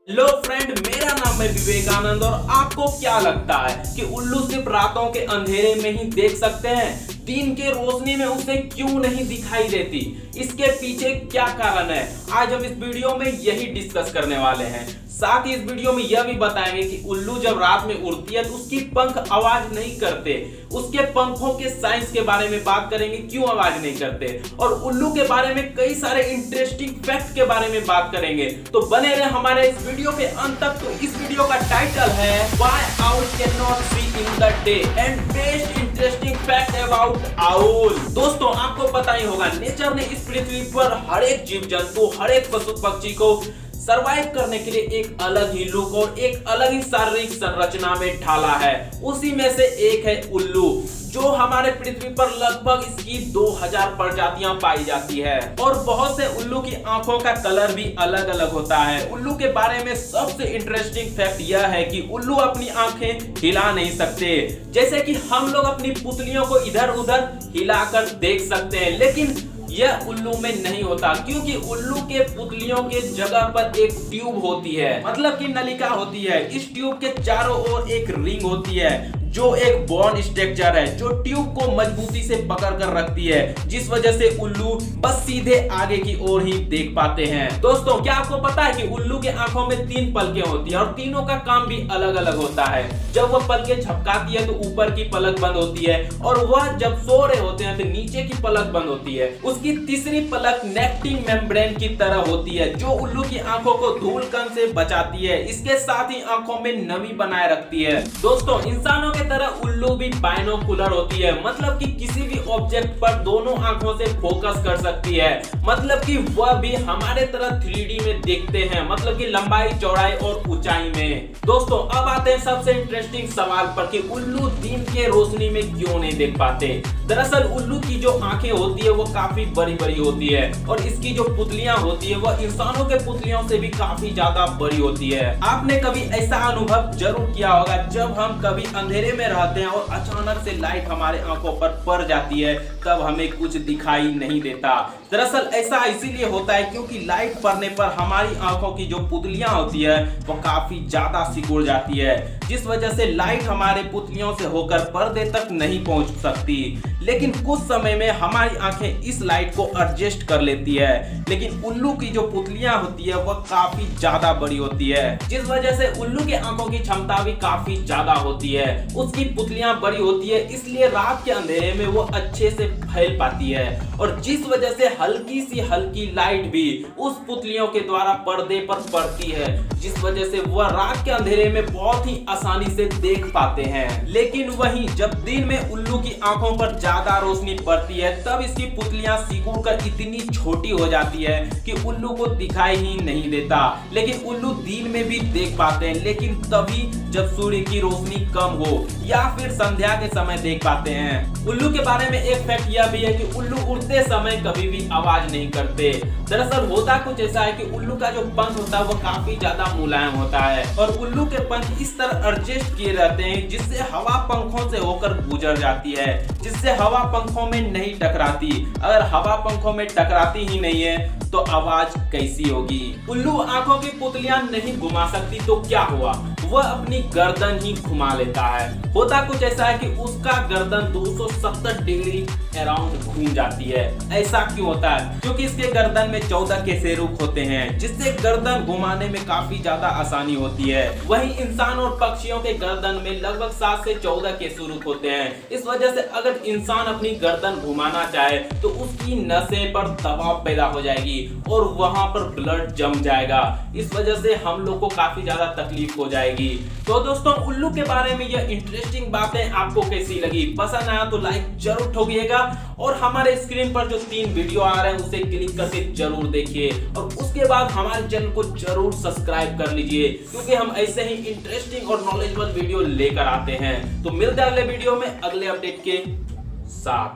Hello friend, मेरा नाम है विवेकानंद और आपको क्या लगता है कि उल्लू सिर्फ रातों के अंधेरे में ही देख सकते हैं? दिन के रोशनी में उसे क्यों नहीं दिखाई देती? इसके पीछे क्या कारण है? आज हम इस वीडियो में यही डिस्कस करने वाले हैं। साथ ही इस वीडियो में यह भी बताएंगे कि उल्लू जब रात में उड़ती है तो उसकी पंख आवाज नहीं करते। उसके पंखों के साइंस के बारे में बात करेंगे, क्यों आवाज नहीं करते, और उल्लू के बारे में कई सारे इंटरेस्टिंग फैक्ट के बारे में बात करेंगे। तो बने रहे हमारे इस वीडियो के अंत तक। तो इस वीडियो का टाइटल है Why Owl Cannot See in the Day and Best Interesting Fact About Owl। दोस्तों, आपको पता ही होगा, नेचर ने इस पृथ्वी पर हर एक जीव जंतु, हर एक पशु पक्षी को सरवाइव करने के लिए एक अलग ही लुक और एक अलग ही शारीरिक संरचना में ढाला है। उसी में से एक है उल्लू, जो हमारे पृथ्वी पर लगभग इसकी 2000 प्रजातियां पाई जाती है। और बहुत से उल्लू की आंखों का कलर भी अलग अलग होता है। उल्लू के बारे में सबसे इंटरेस्टिंग फैक्ट यह है कि उल्लू अपनी आंखें हिला नहीं सकते, जैसे कि हम लोग अपनी पुतलियों को इधर उधर हिलाकर देख सकते हैं, लेकिन यह उल्लू में नहीं होता, क्योंकि उल्लू के पुतलियों के जगह पर एक ट्यूब होती है, मतलब कि नलिका होती है। इस ट्यूब के चारों ओर एक रिंग होती है जो एक बॉन्ड स्ट्रक्चर है, जो ट्यूब को मजबूती से पकड़ कर रखती है, जिस वजह से उल्लू बस सीधे आगे की ओर ही देख पाते हैं। दोस्तों, क्या आपको पता है कि उल्लू के आंखों में 3 पलकें होती हैं और तीनों का काम भी अलग अलग होता है। जब वह पलकें झपकाती है तो ऊपर की पलक बंद होती है, और वह जब सो रहे होते हैं तो नीचे की पलक बंद होती है। उसकी तीसरी पलक नेक्टिंग मेम्ब्रेन की तरह होती है, जो उल्लू की आंखों को धूल कण से बचाती है। इसके साथ ही आंखों में नमी बनाए रखती है। दोस्तों, इंसानों के तरह उल्लू भी बाइनोकुलर होती है, मतलब कि किसी भी ऑब्जेक्ट पर दोनों आंखों से फोकस कर सकती है, मतलब कि वह भी हमारे तरह 3D में देखते हैं, मतलब कि लंबाई, चौड़ाई और ऊंचाई में। दोस्तों, अब आते हैं सबसे इंटरेस्टिंग सवाल पर कि उल्लू दिन के रोशनी में क्यों नहीं देख पाते। दरअसल उल्लू की जो आंखें होती है वो काफी बड़ी बड़ी होती है, और इसकी जो पुतलियां होती है वह इंसानों के पुतलियों से भी काफी ज्यादा बड़ी होती है। आपने कभी ऐसा अनुभव जरूर किया होगा, जब हम कभी अंधेरे में रहते हैं और अचानक से लाइट हमारे आंखों पर पड़ जाती है, तब हमें कुछ दिखाई नहीं देता। दरअसल ऐसा इसीलिए होता है क्योंकि लाइट पड़ने पर हमारी आंखों की जो पुतलियां होती है वो काफी ज्यादा सिकुड़ जाती है, जिस वजह से लाइट हमारे पुतलियों से होकर पर्दे तक नहीं पहुंच सकती। लेकिन कुछ समय में हमारी आंखें इस लाइट को एडजस्ट कर लेती है, लेकिन उल्लू की जो पुतलियां होती है वह काफी ज्यादा बड़ी होती है, जिस वजह से उल्लू के आंखों की क्षमता भी काफी ज्यादा होती है। उसकी पुतलियां बड़ी होती है, इसलिए रात के अंधेरे में वो अच्छे से फैल पाती है, और जिस वजह से हल्की लाइट भी उस पुतलियों के द्वारा पर्दे पर पड़ती है, जिस वजह से वह रात के अंधेरे में बहुत ही आसानी से देख पाते हैं। लेकिन वहीं जब दिन में उल्लू की आंखों पर ज्यादा रोशनी पड़ती है, तब इसकी पुतलियां सिकुड़ कर इतनी छोटी हो जाती है कि उल्लू को दिखाई ही नहीं देता। लेकिन उल्लू दिन में भी देख पाते हैं, लेकिन तभी जब सूर्य की रोशनी कम हो या फिर संध्या के समय देख पाते हैं। उल्लू के बारे में एक फैक्ट यह भी है कि उल्लू उड़ते समय कभी भी आवाज नहीं करते। दरअसल होता कुछ ऐसा है कि उल्लू का जो पंख होता है वो काफी ज्यादा मुलायम होता है, और उल्लू के पंख इस तरह एडजस्ट किए रहते हैं जिससे हवा पंखों से होकर गुजर जाती है, जिससे हवा पंखों में नहीं टकराती। अगर हवा पंखों में टकराती ही नहीं है तो आवाज कैसी होगी? उल्लू आंखों की पुतलियां नहीं घुमा सकती तो क्या हुआ? वह अपनी गर्दन ही घुमा लेता है। होता कुछ ऐसा है कि उसका गर्दन 270 डिग्री अराउंड घूम जाती है। ऐसा क्यों होता है? क्योंकि इसके गर्दन में 14 केसेरुक होते हैं, जिससे गर्दन घुमाने में काफी ज्यादा आसानी होती है। वहीं इंसान और पक्षियों के गर्दन में लगभग 7 से 14 केसेरुक होते हैं। इस वजह से अगर इंसान अपनी गर्दन घुमाना चाहे तो उसकी नसें पर दबाव पैदा हो जाएगी और वहां पर ब्लड जम जाएगा। इस वजह से हम लोग को काफी ज्यादा तकलीफ हो जाएगी। तो दोस्तों, उल्लू के बारे में यह इंटरेस्टिंग बातें आपको कैसी लगी? पसंद आया तो लाइक जरूर ठोकिएगा, और हमारे स्क्रीन पर जो 3 वीडियो आ रहे हैं उसे क्लिक करके जरूर देखिए, और उसके बाद हमारे चैनल को जरूर सब्सक्राइब कर लीजिए, क्योंकि हम ऐसे ही इंटरेस्टिंग और नॉलेजेबल वीडियो लेकर आते हैं। तो मिलते हैं अगले वीडियो में अगले अपडेट के साथ।